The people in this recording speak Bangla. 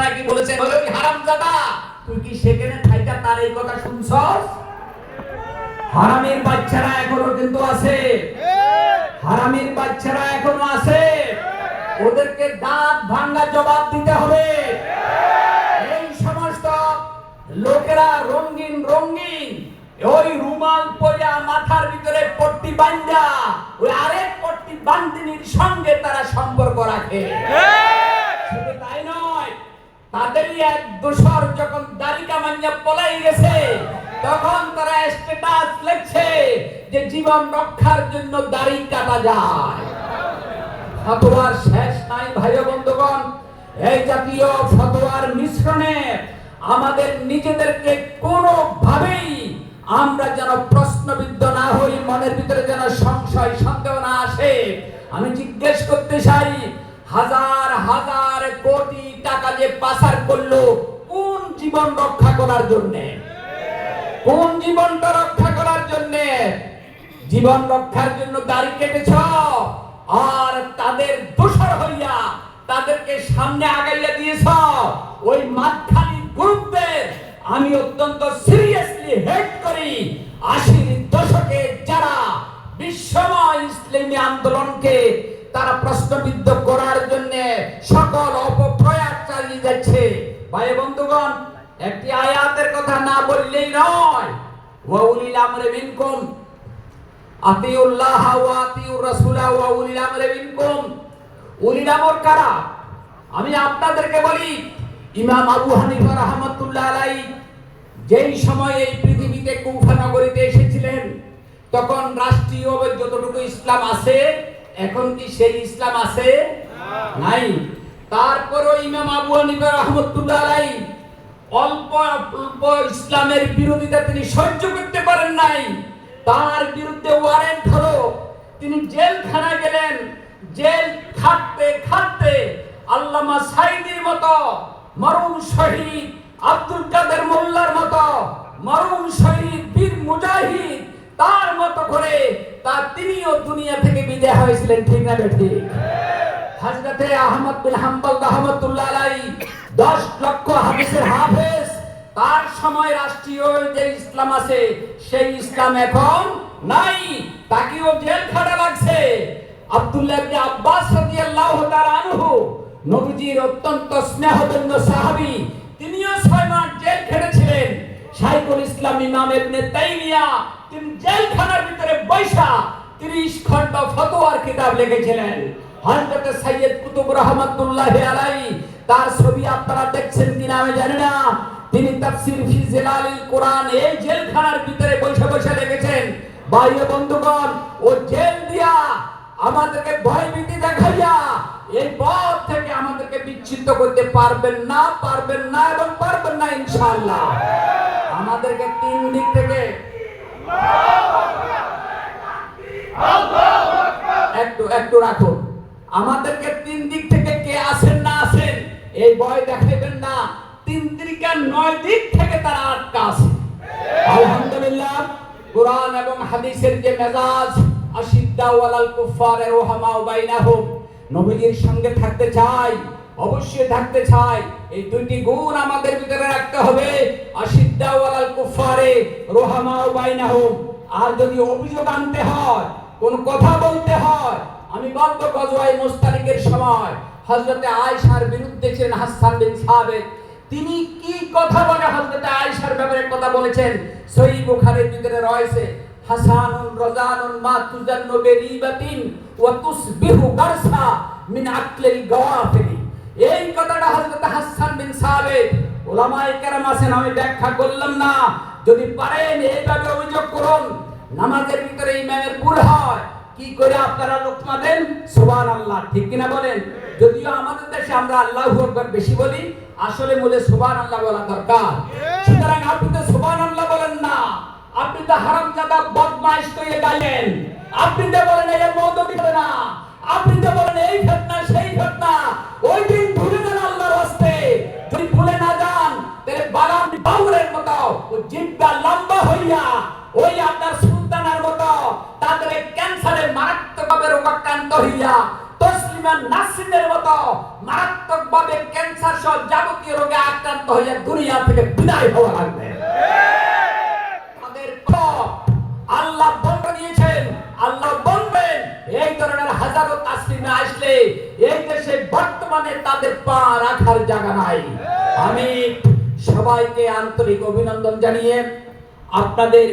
নাকি বলেছেন হলো কি হারামজাদা, তুই কি সেখানে থাইকা তার এই কথা শুনছস? হারামির বাচ্চারা এখনো কিন্তু আছে, হারামির বাচ্চারা এখনো আছে, ওদেরকে দাঁত ভাঙা জবাব দিতে হবে। এই সমস্ত লোকেরা রঙিন রঙিন ওই রুমাল পরা মাথার ভিতরে পট্টি বাঁধা ওই আরেক পট্টি বান্দিনীর সঙ্গে তারা সম্পর্ক রাখে। শুধু তাই নয়, তাদেরই এক দোসর যখন দাড়ি কামাইয়া পলাই গেছে তখন তারা স্ট্যাটাস লিখছে যে জীবন রক্ষার জন্য দাড়ি কাটা যায়। ফতোয়ার শেষ নাই ভাই বন্ধুগণ। এই জাতীয় ফতোয়ার মিশ্রণে আমাদের নিজেদেরকে কোনোভাবেই আমরা যেন প্রশ্নবিদ্ধ না হই, মনের ভিতরে যেন সংশয় সন্দেহ না আসে। আমি জিজ্ঞেস করতে চাই, হাজার হাজার কোটি টাকা যে পাচার করলো কোন জীবন রক্ষা করার জন্য? কোন জীবনটা রক্ষা করার জন্য? জীবন রক্ষার জন্য দাড়ি কেটেছ আর তাদের দোষর হইয়া তাদেরকে সামনে আগাইয়া দিয়েছ। ওই মাতখালি গ্রুপদের আমি অত্যন্ত সিরিয়াসলি হেট করি। 80-র দশকে যারা বিশ্বময় ইসলামী আন্দোলনকে তারা প্রশ্নবিদ্ধ করার জন্য সকল অপপ্রয়াস চালিয়ে যাচ্ছে। ভাই বন্ধুগণ, একটি আয়াতের কথা না বললেই নয়, ওয়া উলিল আমরি মিনকুম আতিউল্লাহ ওয়া আতিউর রাসূলা ওয়া উলিল আমরি মিনকুম। উলিল আমর কারা? আমি আপনাদেরকে বলি, ইমাম আবু হানিফা রাহমাতুল্লাহ আলাইহি যেই সময় এই পৃথিবীতে কুফা নগরীতে এসেছিলেন তখন রাষ্ট্রীয় যতটুকু ইসলাম আছে এখন কি সেই ইসলাম আছে? নাই। তারপরও ইমাম আবু হানিফা রাহমাতুল্লাহ আলাইহি অল্প অল্প ইসলামের বিরোধিতা তিনি সহ্য করতে পারেন নাই। তার বিরুদ্ধে ওয়ারেন্ট হলো, তিনি জেলখানায় গেলেন। জেল খাটতে খাটতে আল্লামা সাইদির মতো মরহুম শহীদ আব্দুল কাদের মোল্লার মতো মরহুম শহীদ বীর মুজাহিদ তার মতো করে তিনিও দুনিয়া থেকে বিদায় হয়েছিলেন। ঠিক না ঠিক? হযরতে আহমদ বিন হাম্বল রাহমাতুল্লাহ আলাইহি 10 লক্ষ হাদিসের হাফেজ, তার সময় রাষ্ট্রীয় যে ইসলাম আছে সেই ইসলাম এখন নাই, তাকেও জেল খাটা লাগছে। আব্দুল্লাহ ইবনে আব্বাস রাদিয়াল্লাহু তাআলা আনহু নবীজির অত্যন্ত স্নেহধন্য সাহাবী, তিনিও 6 মাস জেল খেটেছিলেন। শাইখুল ইসলাম ইমাম ইবনে তাইমিয়া তিনি জেলখানার ভিতরে বৈশা 30 খণ্ড ফতোয়ার কিতাব লিখেছিলেন। হযরত সৈয়দ কুতুব রহমাতুল্লাহি আলাইহি তার ছবি আপনারা দেখছেন কিনা আমি জানি না, তিনি তাফসীর ফি জিলালিল কোরআন এই জেলখানার ভিতরে বৈশা বৈশা লিখেছেন। ভাই বন্ধুগণ, ও জেল দিয়া আমাদেরকে ভয়ভীতি দেখাইয়া এই পথ থেকে আমাদেরকে বিচ্ছিন্ন করতে পারবেন না, পারবেন না এবং পারবেন না ইনশাআল্লাহ। আমাদেরকে 3 দিক থেকে একটু রাখুন, আমাদেরকে 3 দিক থেকে কে আসেন না আসেন এই ভয় দেখাইবেন না। 3 দিকে 9 দিক থেকে তারা আটকা আছে। আলহামদুলিল্লাহ, কোরআন এবং হাদিসের যে মেজাজ আশিদ্দাউ আলাল কুফারে রুহামাউ বাইনাহুম, নবীজির সঙ্গে থাকতে চাই, অবশ্যই থাকতে চাই। এই 2টি গুণ আমাদের ভিতরে রাখতে হবে, আশিদ্দাউ আলাল কুফারে রুহামাউ বাইনাহুম। আর যদি অভিযোগ আনতে হয়, কোন কথা বলতে হয়, আমি বলবো গজওয়ায়ে মুস্তালিকের সময় হযরতে আয়েশার বিরুদ্ধে ছিলেন হাসান বিন সাবিত, তিনি কি কথা বলে হযরতে আয়েশার ব্যাপারে কথা বলেছেন সহিহ বুখারীর ভিতরে রয়েছে, হাসানুন রাজানুন মা তুজান্নু বিরিবাতিন ওয়া তুসবিহু গারসা মিন আকলিল গাওয়াফিলি। এই কথাটা হযরত হাসান বিন সাবিত, উলামায়ে কেরাম আছেন, আমি ব্যাখ্যা করলাম না। যদি পারেন এইভাবে অভিযোগ করুন, নামাজের ভিতরে ইমামের ভুল হয়, কি করে আপনারা লোকমা দেন? সুবহানাল্লাহ, ঠিক কিনা বলেন? যদিও আমাদের দেশে আমরা আল্লাহু আকবার বেশি বলি, আসলে মূলে সুবহানাল্লাহ বলা দরকার। সুতরাং আপনি তো সুবহানাল্লাহ বলেন না, আপনি তো হারামজাদা বদমাইশ কইয়ে গাইলেন, আপনি তো বলেন এই মওদুদি বলে না, আপনি তো বলেন এই ফিতনা সেই ফিতনা। ওই দিন ভুলে যান আল্লাহর রাস্তে, যদি ভুলে না যান তাহলে বাগান বাউরের মতো ও জিহ্বা লম্বা হইয়া ওই আপনার সুলতানের মতো তাদের ক্যান্সারে মারাত্মকভাবে রোগাক্রান্ত হইয়া তসলিমা নাসরিনের মতো মারাত্মকভাবে ক্যান্সার সহ যাবতীয় যাবতীয় রোগে আক্রান্ত হয়ে দুনিয়া থেকে বিদায় হওয়া লাগবে। তাদের আল্লাহ বন্ধ দিয়েছেন, আল্লাহ বলবেন এই ধরনের হাজারো তাসলিমে আসলে এই দেশে বর্তমানে তাদের পা রাখার জায়গা নাই। আমি সবাইকে আন্তরিক অভিনন্দন জানিয়ে আপনাদের